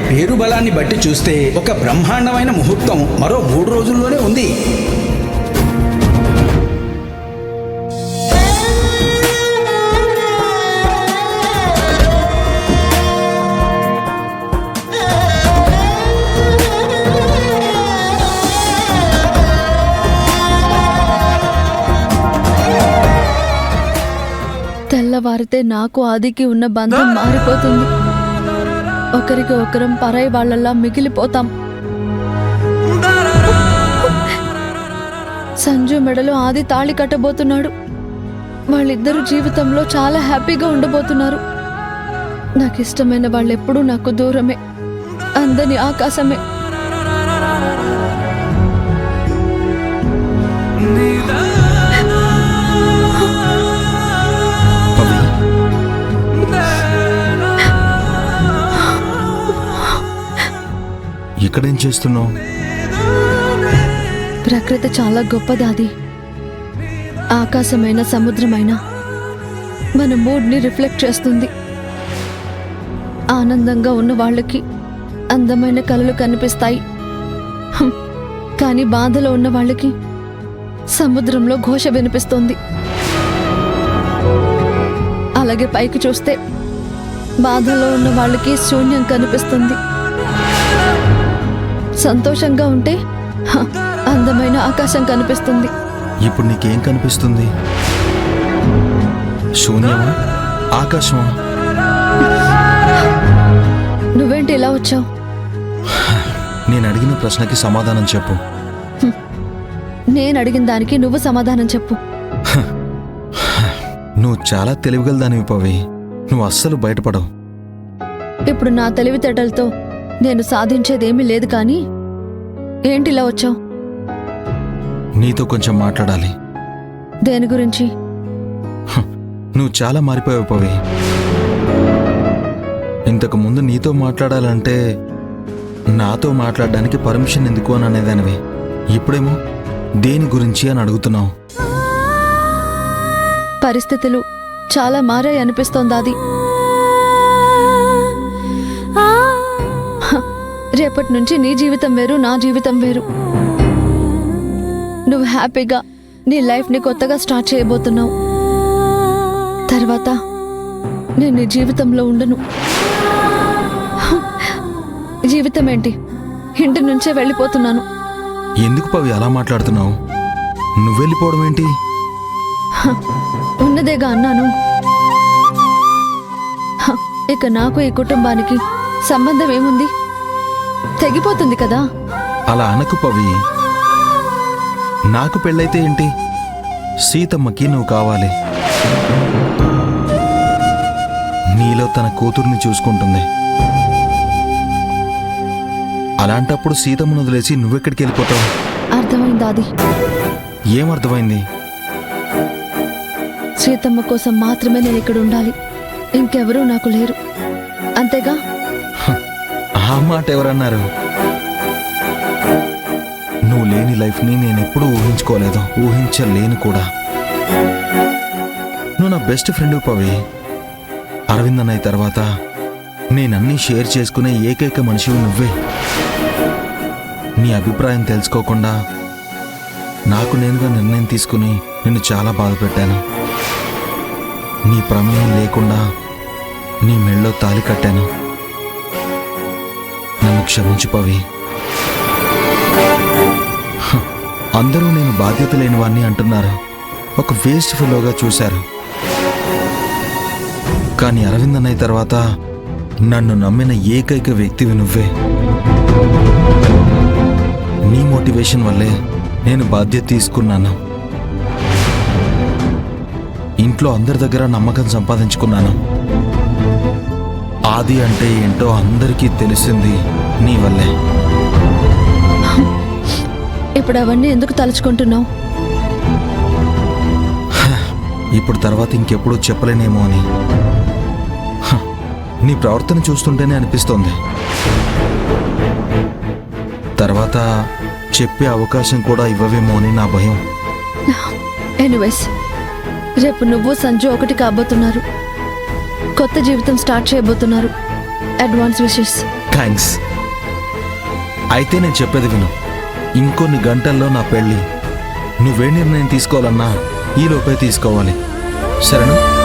పేరు బలాన్ని బట్టి చూస్తే ఒక బ్రహ్మాండమైన ముహూర్తం మరో 3 రోజుల్లోనే ఉంది. తెల్లవారితే నాకు ఆదికి ఉన్న బంధం మారిపోతుంది. ఒకరికి ఒకరం పరాయి వాళ్ళలా మిగిలిపోతాం. సంజు మెడలో ఆది తాళి కట్టబోతున్నాడు. వాళ్ళిద్దరూ జీవితంలో చాలా హ్యాపీగా ఉండబోతున్నారు. నాకు ఇష్టమైన వాళ్ళెప్పుడూ నాకు దూరమే, అందని ఆకాశమే. ఇక్కడేం చేస్తున్నావు? ప్రకృతి చాలా గొప్పదాది. ఆకాశమైన సముద్రమైన మన మూడ్ని రిఫ్లెక్ట్ చేస్తుంది. ఆనందంగా ఉన్న వాళ్ళకి అందమైన కలలు కనిపిస్తాయి. కానీ బాధలో ఉన్న వాళ్ళకి సముద్రంలో ఘోష వినిపిస్తుంది. అలాగే పైకి చూస్తే బాధలో ఉన్న వాళ్ళకి శూన్యం కనిపిస్తుంది. సంతోషంగా ఉంటే అందమైన ఆకాశం కనిపిస్తుంది. ఇప్పుడు నీకేం కనిపిస్తుంది? శూన్యమా, ఆకాశమా? నువ్వేంటి ఇలా వచ్చావు? నేను అడిగిన ప్రశ్నకి సమాధానం చెప్పు. నేను అడిగిన దానికి నువ్వు సమాధానం చెప్పు. నువ్వు చాలా తెలివిగలదానివి పవి. నువ్వు అస్సలు బయటపడవు. ఇప్పుడు నా తెలివితేటలతో నేను సాధించేదేమీ లేదు. కానీ ఏంటి ఇలా వచ్చావు? నీతో కొంచెం మాట్లాడాలి. దేని గురించి? నువ్వు చాలా మారిపోయావు పవి. ఇంతకు ముందు నీతో మాట్లాడాలంటే నాతో మాట్లాడడానికి పర్మిషన్ ఎందుకు అని అనేదానివి. ఇప్పుడేమో దేని గురించి అని అడుగుతున్నావు. పరిస్థితులు చాలా మారాయి అనిపిస్తోంది అది. రేపటి నుంచి నీ జీవితం వేరు, నా జీవితం వేరు. నువ్వు హ్యాపీగా నీ లైఫ్ని కొత్తగా స్టార్ట్ చేయబోతున్నావు. తర్వాత నేను నీ జీవితంలో ఉండను. జీవితం ఏంటి, ఇంటి నుంచే వెళ్ళిపోతున్నాను. ఎందుకు పవి అలా మాట్లాడుతున్నావు? నువ్వు వెళ్ళిపోవడం ఏంటి? ఉన్నదేగా అన్నాను. ఇక నాకు ఈ కుటుంబానికి సంబంధం ఏముంది? తెగిపోతుంది కదా. అలా అనకు పవి. నాకు పెళ్ళైతే ఏంటి? సీతమ్మకి నువ్వు కావాలి. నీలో తన కూతుర్ని చూసుకుంటుంది. అలాంటప్పుడు సీతమ్మను వదిలేసి నువ్వెక్కడికి వెళ్ళిపోతావు? అర్థమైంది అది. ఏమర్థమైంది? సీతమ్మ కోసం మాత్రమే నేను ఇక్కడ ఉండాలి. ఇంకెవరూ నాకు లేరు, అంతేగా? ఆ మాట ఎవరన్నారు? నువ్వు లేని లైఫ్ని నేనెప్పుడూ ఊహించుకోలేదు, ఊహించలేను కూడా. నువ్వు నా బెస్ట్ ఫ్రెండ్ పవి. అరవింద్ అన్నయ్య తర్వాత నేనన్నీ షేర్ చేసుకునే ఏకైక మనిషివి నువ్వే. నీ అభిప్రాయం తెలుసుకోకుండా నాకు నేనుగా నిర్ణయం తీసుకుని నిన్ను చాలా బాధ పెట్టాను. నీ ప్రమేయం లేకుండా నీ మెళ్ళో తాళి కట్టాను. నన్ను క్షమించు పవి. అందరూ నేను బాధ్యత లేని వాణ్ణి అంటున్నారు, ఒక వేస్ట్ ఫెలోగా చూశారు. కానీ అరవింద్ అన్నయ్య తర్వాత నన్ను నమ్మిన ఏకైక వ్యక్తివి నువ్వే. నీ మోటివేషన్ వల్లే నేను బాధ్యత తీసుకున్నాను. ఇంట్లో అందరి దగ్గర నమ్మకం సంపాదించుకున్నాను. ఆది అంటే ఏంటో అందరికీ తెలిసింది నీ వల్లే. ఇప్పుడు అవన్నీ ఎందుకు తలుచుకుంటున్నావు? ఇప్పుడు తర్వాత ఇంకెప్పుడూ చెప్పలేనేమో అని. నీ ప్రవర్తన చూస్తుంటేనే అనిపిస్తోంది. తర్వాత చెప్పే అవకాశం కూడా ఇవ్వవేమో అని నా భయం. ఎనీవేస్, రేపు నువ్వు సంజు ఒకటి కాబోతున్నారు. కొత్త జీవితం స్టార్ట్ చేయబోతున్నారు. Advance wishes. థ్యాంక్స్. అయితే నేను చెప్పేది విను. ఇంకొన్ని గంటల్లో నా పెళ్ళి. నువ్వే నిర్ణయం తీసుకోవాలన్నా ఈలోపే తీసుకోవాలి. సరేనా?